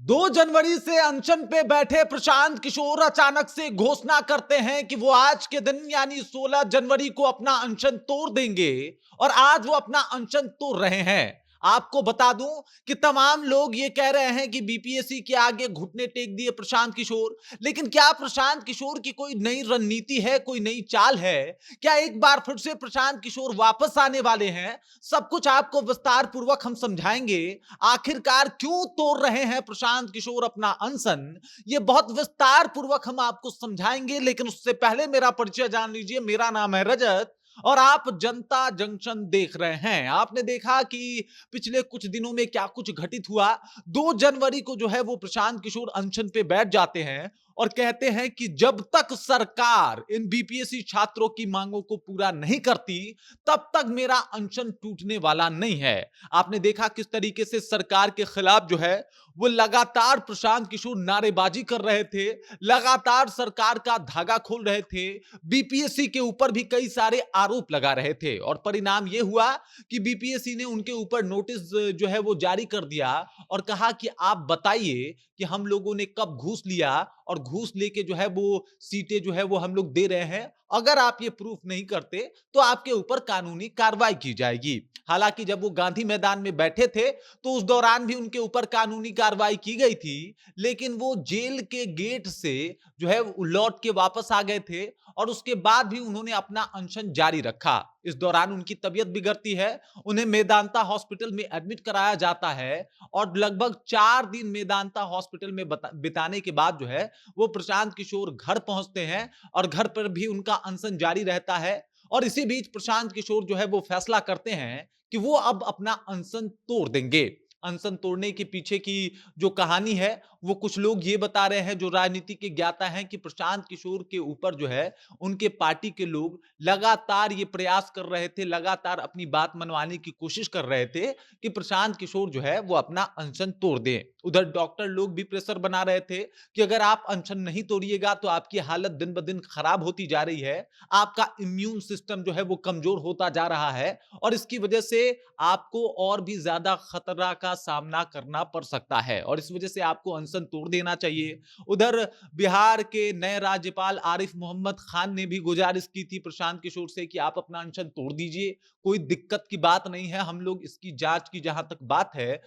2 जनवरी से अनशन पे बैठे प्रशांत किशोर अचानक से घोषणा करते हैं कि वो आज के दिन यानी 16 जनवरी को अपना अनशन तोड़ देंगे। और आज वो अपना अनशन तोड़ रहे हैं। आपको बता दूं कि तमाम लोग ये कह रहे हैं कि बीपीएससी के आगे घुटने टेक दिए प्रशांत किशोर। लेकिन क्या प्रशांत किशोर की कोई नई रणनीति है, कोई नई चाल है? क्या एक बार फिर से प्रशांत किशोर वापस आने वाले हैं? सब कुछ आपको विस्तार पूर्वक हम समझाएंगे। आखिरकार क्यों तोड़ रहे हैं प्रशांत किशोर अपना अनशन, ये बहुत विस्तार पूर्वक हम आपको समझाएंगे। लेकिन उससे पहले मेरा परिचय जान लीजिए। मेरा नाम है रजत और आप जनता जंक्शन देख रहे हैं। आपने देखा कि पिछले कुछ दिनों में क्या कुछ घटित हुआ। 2 जनवरी को जो है वो प्रशांत किशोर अनशन पे बैठ जाते हैं और कहते हैं कि जब तक सरकार इन बीपीएससी छात्रों की मांगों को पूरा नहीं करती, तब तक मेरा अनशन टूटने वाला नहीं है। आपने देखा किस तरीके से सरकार के खिलाफ जो है वो लगातार प्रशांत किशोर नारेबाजी कर रहे थे, लगातार सरकार का धागा खोल रहे थे, बीपीएससी के ऊपर भी कई सारे आरोप लगा रहे थे। और परिणाम यह हुआ कि बीपीएससी ने उनके ऊपर नोटिस जो है वो जारी कर दिया और कहा कि आप बताइए कि हम लोगों ने कब घूस लिया और घूस लेके जो है वो सीटें जो है वो हम लोग दे रहे हैं। अगर आप ये प्रूफ नहीं करते तो आपके ऊपर कानूनी कार्रवाई की जाएगी। हालांकि जब वो गांधी मैदान में बैठे थे तो उस दौरान भी उनके ऊपर कानूनी कार्रवाई की गई थी। लेकिन वो जेल के गेट से जो है वो लौट के वापस आ गए थे और उसके बाद भी उन्होंने अपना अनशन जारी रखा। इस दौरान उनकी तबीयत बिगड़ती है, उन्हें मेदांता हॉस्पिटल में एडमिट कराया जाता है और लगभग 4 दिन मेदांता हॉस्पिटल में बिताने के बाद जो है वो प्रशांत किशोर घर पहुंचते हैं और घर पर भी उनका अनशन जारी रहता है। और इसी बीच प्रशांत किशोर जो है वो फैसला करते हैं कि वो अब अपना अनशन तोड़ देंगे। अनशन तोड़ने के पीछे की जो कहानी है वो कुछ लोग ये बता रहे हैं, जो राजनीति के ज्ञाता हैं, कि प्रशांत किशोर के ऊपर जो है उनके पार्टी के लोग लगातार ये प्रयास कर रहे थे, लगातार अपनी बात मनवाने की कोशिश कर रहे थे कि प्रशांत किशोर जो है वो अपना अनशन तोड़ दें। उधर डॉक्टर लोग भी प्रेशर बना रहे थे कि अगर आप अनशन नहीं तोड़िएगा तो आपकी हालत दिन ब दिन खराब होती जा रही है, आपका इम्यून सिस्टम जो है वो कमजोर होता जा रहा है और इसकी वजह से आपको और भी ज्यादा खतरा का सामना करना पड़ सकता है और इस वजह से आपको अनशन तोड़ देना चाहिए। उधर बिहार के नए राज्यपाल आरिफ मोहम्मद खान ने भी गुजारिश की थी प्रशांत किशोर से कि आप अपना अनशन तोड़ दीजिए, कोई दिक्कत की बात नहीं है, हम लोग इसकी जांच की जहां तक बात है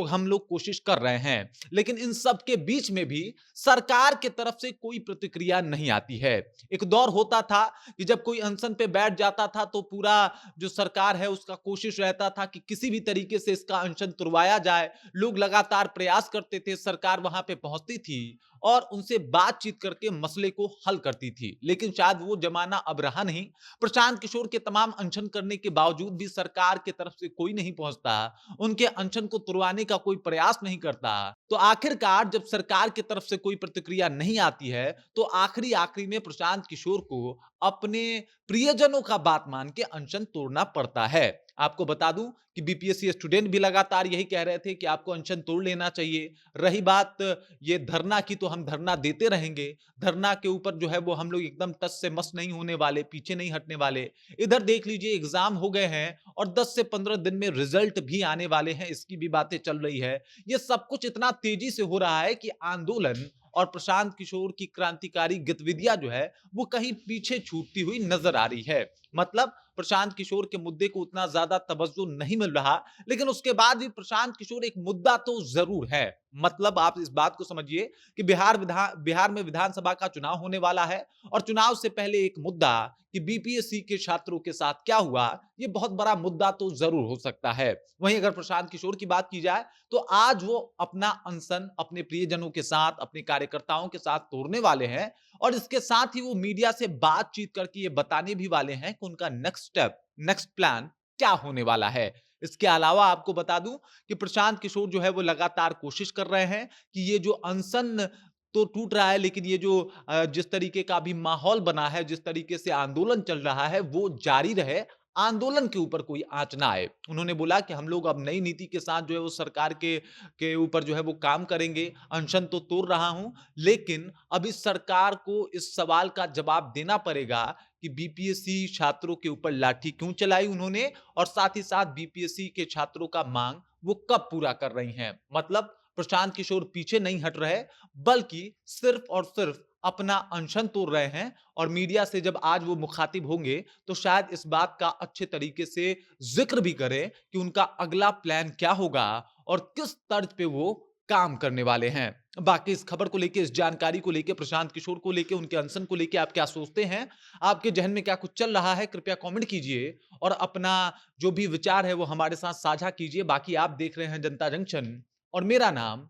हम लोग कोशिश कर रहे हैं। लेकिन इन सब के बीच में भी सरकार की तरफ से कोई प्रतिक्रिया नहीं आती है। एक दौर होता था कि जब कोई अनशन पे बैठ जाता था तो पूरा जो सरकार है उसका कोशिश रहता था कि किसी भी तरीके से इसका अनशन तुड़वाया जाए। लोग लगातार प्रयास करते थे, सरकार वहां पे पहुंचती थी और उनसे बातचीत करके मसले को हल करती थी। लेकिन शायद वो जमाना अब रहा नहीं। प्रशांत किशोर के तमाम अनशन करने के बावजूद भी सरकार की तरफ से कोई नहीं पहुंचता, उनके अनशन को तुड़वाने का कोई प्रयास नहीं करता। तो आखिरकार जब सरकार की तरफ से कोई प्रतिक्रिया नहीं आती है तो आखिरी आखिरी में प्रशांत किशोर को अपने प्रियजनों का बात मान के अनशन तोड़ना पड़ता है। आपको बता दूं कि बीपीएससी स्टूडेंट भी लगातार यही कह रहे थे कि आपको अनशन तोड़ लेना चाहिए। रही बात ये धरना की, तो हम धरना देते रहेंगे। धरना के ऊपर जो है वो हम लोग एकदम टस से मस नहीं होने वाले, पीछे नहीं हटने वाले। इधर देख लीजिए एग्जाम हो गए हैं और 10 से 15 दिन में रिजल्ट भी आने वाले हैं, इसकी भी बातें चल रही है। ये सब कुछ इतना तेजी से हो रहा है कि आंदोलन और प्रशांत किशोर की क्रांतिकारी गतिविधियां जो है वो कहीं पीछे छूटती हुई नजर आ रही है। मतलब प्रशांत किशोर के मुद्दे को उतना ज्यादा तवज्जो नहीं मिल रहा, लेकिन उसके बाद भी प्रशांत किशोर एक मुद्दा तो जरूर है। मतलब आप इस बात को समझिए कि बिहार में विधानसभा का चुनाव होने वाला है और चुनाव से पहले एक मुद्दा कि बीपीएससी के छात्रों के साथ क्या हुआ, ये बहुत बड़ा मुद्दा तो जरूर हो सकता है। वहीं अगर प्रशांत किशोर की बात की जाए तो आज वो अपना अनशन अपने प्रियजनों के साथ, अपने कार्यकर्ताओं के साथ तोड़ने वाले हैं और इसके साथ ही वो मीडिया से बातचीत करके ये बताने भी वाले हैं कि उनका नेक्स्ट स्टेप, नेक्स्ट प्लान क्या होने वाला है। इसके अलावा आपको बता दूं कि प्रशांत किशोर जो है वो लगातार कोशिश कर रहे हैं कि ये जो अनशन तो टूट रहा है, लेकिन ये जो जिस तरीके का भी माहौल बना है, जिस तरीके से आंदोलन चल रहा है वो जारी रहे, आंदोलन के ऊपर कोई आंच ना आए। उन्होंने बोला कि हम लोग अब नई नीति के साथ जो है वो सरकार के ऊपर जो है वो काम करेंगे। अनशन तो तोड़ रहा हूं, लेकिन अब इस सरकार को इस सवाल का जवाब देना पड़ेगा कि बीपीएससी छात्रों के ऊपर लाठी क्यों चलाई उन्होंने और साथ ही साथ बीपीएससी के छात्रों का मांग वो कब पूरा कर रही हैं। मतलब प्रशांत किशोर पीछे नहीं हट रहे, बल्कि सिर्फ और सिर्फ अपना अनशन तोड़ रहे हैं। और मीडिया से जब आज वो मुखातिब होंगे, तो शायद इस बात का अच्छे तरीके से जिक्र भी करें कि उनका अगला प्लान क्या होगा और किस तर्ज पे वो काम करने वाले हैं। बाकी इस खबर को लेके, इस जानकारी को लेके, प्रशांत किशोर को लेके, उनके अनशन को लेके आप क्या सोचते हैं? आपके ज़हन में क्या कुछ चल रहा है? कृपया कमेंट कीजिए और अपना जो भी विचार है वो हमारे साथ साझा कीजिए। बाकी आप देख रहे हैं जनता जंक्शन और मेरा नाम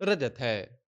रजत है।